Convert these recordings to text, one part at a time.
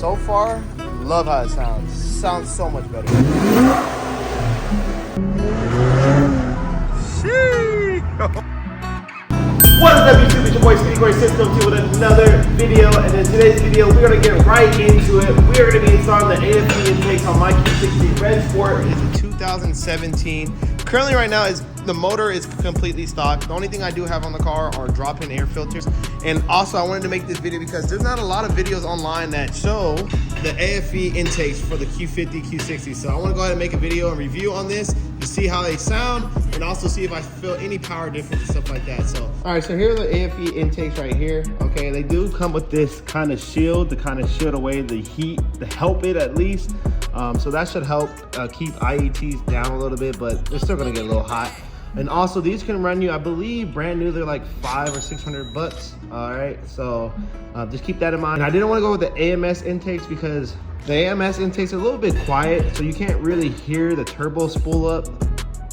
So far, love how it sounds. Sounds so much better. What is up, YouTube? It's your boy Speedy Systems here with another video. And in today's video, we're gonna get right into it. We are gonna be installing the aFe intakes on my Q60 Red Sport. It's a 2017. Currently, right now, the motor is completely stock. The only thing I do have on the car are drop-in air filters. And also, I wanted to make this video because there's not a lot of videos online that show the aFe intakes for the Q50, Q60. So I want to go ahead and make a video and review on this to see how they sound and also see if I feel any power difference and stuff like that. So, all right, so here are the aFe intakes right here. Okay, they do come with this kind of shield to kind of shield away the heat, to help it at least. So that should help keep IETs down a little bit, but they're still gonna get a little hot. And also these can run you, I believe brand new, they're like $500 or $600. All right, so just keep that in mind. And I didn't want to go with the AMS intakes because the AMS intakes are a little bit quiet, so you can't really hear the turbo spool up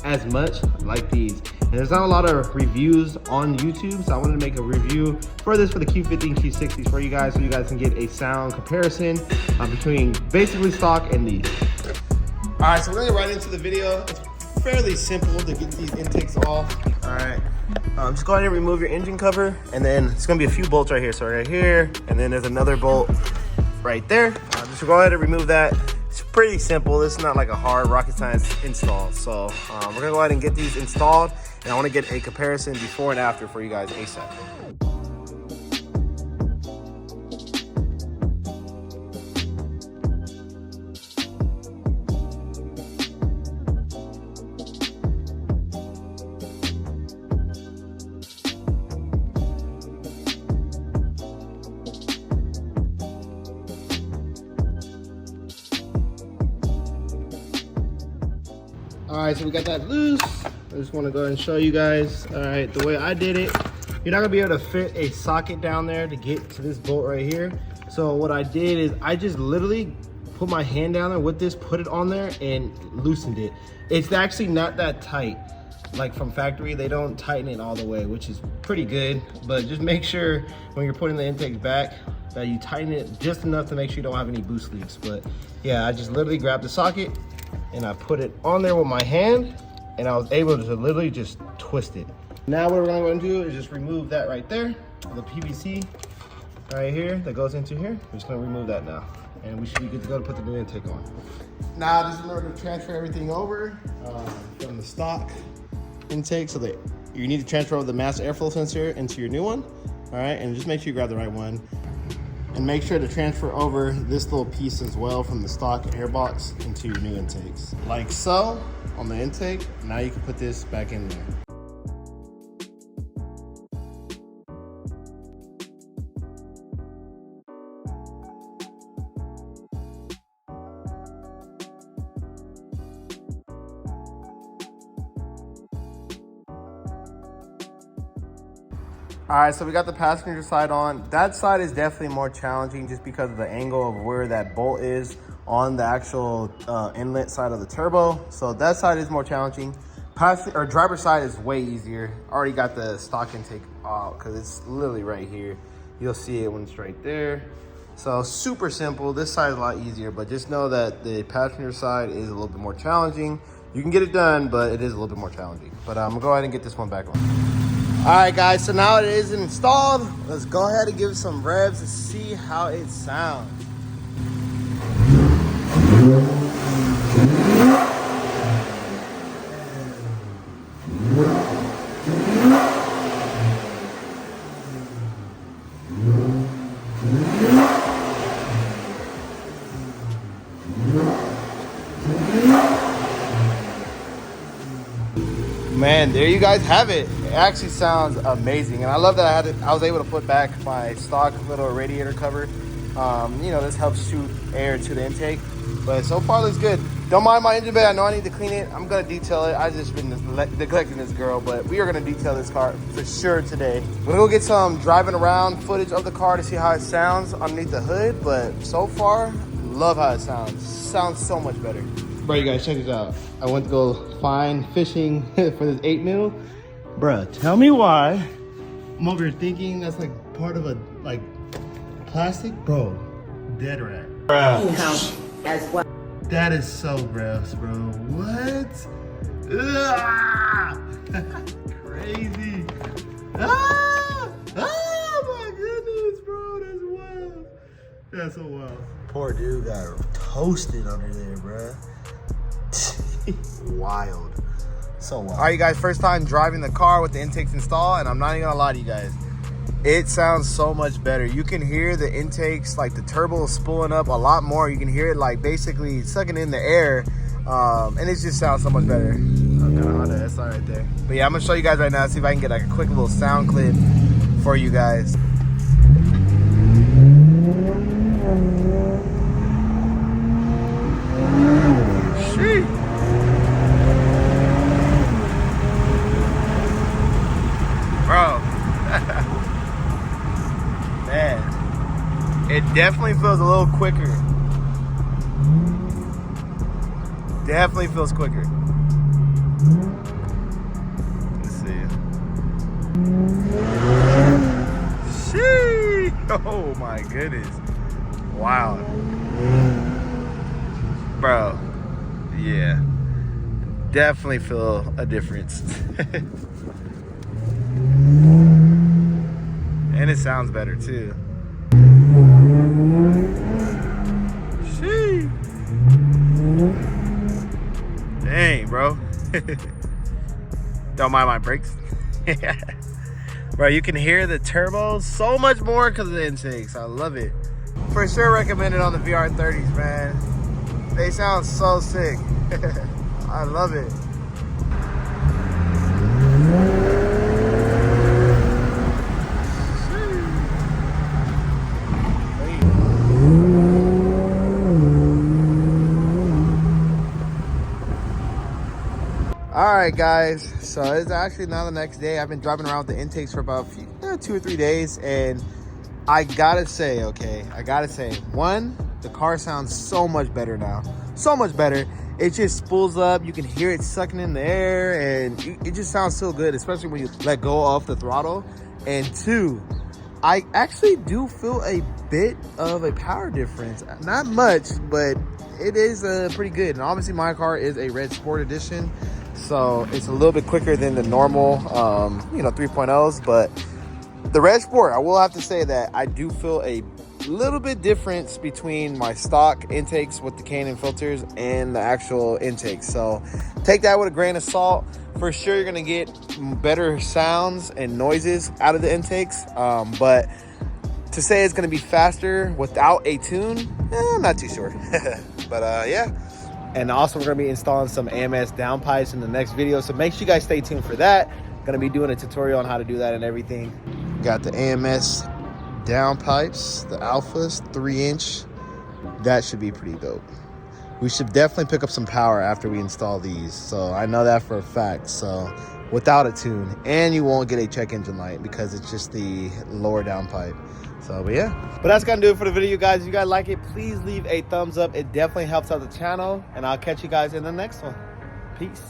as much like these. And there's not a lot of reviews on YouTube, so I wanted to make a review for this for the Q50 and Q60s for you guys, so you guys can get a sound comparison between basically stock and these. All right, so we're gonna get right into the video. It's fairly simple to get these intakes off. All right, just go ahead and remove your engine cover, and then it's gonna be a few bolts right here. So right here, and then there's another bolt right there. Just go ahead and remove that. It's pretty simple. This is not like a hard rocket science install. So we're gonna go ahead and get these installed, and I wanna get a comparison before and after for you guys ASAP. All right, so we got that loose. I just want to go ahead and show you guys. All right, the way I did it, you're not gonna be able to fit a socket down there to get to this bolt right here. So what I did is I just literally put my hand down there with this, put it on there and loosened it. It's actually not that tight. Like from factory, they don't tighten it all the way, which is pretty good. But just make sure when you're putting the intakes back that you tighten it just enough to make sure you don't have any boost leaks. But yeah, I just literally grabbed the socket and I put it on there with my hand, and I was able to literally just twist it. Now what we're going to do is just remove that right there, the PVC right here that goes into here. We're just going to remove that now, and we should be good to go to put the new intake on. Now this is in order to transfer everything over from the stock intake, so that you need to transfer over the mass airflow sensor into your new one. All right, and just make sure you grab the right one. And make sure to transfer over this little piece as well from the stock air box into your new intakes. Like so, on the intake. Now you can put this back in there. All right, so we got the passenger side on. That side is definitely more challenging just because of the angle of where that bolt is on the actual inlet side of the turbo. So that side is more challenging. Driver's side is way easier. Already got the stock intake out because it's literally right here. You'll see it when it's right there. So super simple. This side is a lot easier, but just know that the passenger side is a little bit more challenging. You can get it done, but it is a little bit more challenging. But I'm gonna go ahead and get this one back on. All right, guys, so now it is installed. Let's go ahead and give it some revs to see how it sounds. Man, there you guys have it. It actually sounds amazing, and I love that I was able to put back my stock little radiator cover. You know, this helps shoot air to the intake, but so far looks good. Don't mind my engine bay. I know I need to clean it. I'm gonna detail it. I've just been neglecting this girl, but we are gonna detail this car for sure today. We're gonna go get some driving around footage of the car to see how it sounds underneath the hood, but so far, love how it sounds. Sounds so much better. Bro, you guys, check this out. I went to go find fishing for this 8mm. Bruh, tell me why I'm over here thinking that's like part of a plastic. Bro, dead rat. Bruh. As well. That is so gross, bro. What? Ah! Crazy. Ah! Oh my goodness, bro. That's wild. That's so wild. Poor dude got toasted under there, bruh. Wild. So wild. All right, you guys, first time driving the car with the intakes installed, and I'm not even gonna lie to you guys. It sounds so much better. You can hear the intakes, like the turbo is spooling up a lot more. You can hear it like basically sucking in the air, and it just sounds so much better. I'm gonna Honda SR right there. But yeah, I'm gonna show you guys right now, see if I can get like a quick little sound clip for you guys. Sheesh. Bro. Man, it definitely feels a little quicker. Definitely feels quicker. Let's see. Sheesh. Oh my goodness. Wow. Bro. Yeah. Definitely feel a difference. And it sounds better too. Sheesh. Dang, bro. Don't mind my brakes. Bro, you can hear the turbos so much more because of the intakes. I love it. For sure recommend it on the VR30s, man. They sound so sick. I love it. All right, guys, so it's actually now the next day. I've been driving around with the intakes for about 2 or 3 days, and I gotta say, one, the car sounds so much better now. So much better. It just spools up. You can hear it sucking in the air, and it just sounds so good, especially when you let go off the throttle. And two, I actually do feel a bit of a power difference. Not much, but it is pretty good. And obviously my car is a Red Sport Edition, so it's a little bit quicker than the normal 3.0s. But the Red Sport, I will have to say that I do feel a little bit difference between my stock intakes with the Canon filters and the actual intakes. So take that with a grain of salt. For sure you're gonna get better sounds and noises out of the intakes, but to say it's gonna be faster without a tune, I'm not too sure. But yeah. And also we're gonna be installing some AMS downpipes in the next video, so make sure you guys stay tuned for that. Gonna be doing a tutorial on how to do that and everything. Got the AMS downpipes, the alphas, 3-inch. That should be pretty dope. We should definitely pick up some power after we install these, so I know that for a fact. So without a tune, and you won't get a check engine light because it's just the lower downpipe. So, but yeah. But that's gonna do it for the video, guys. If you guys like it, please leave a thumbs up. It definitely helps out the channel, and I'll catch you guys in the next one. Peace.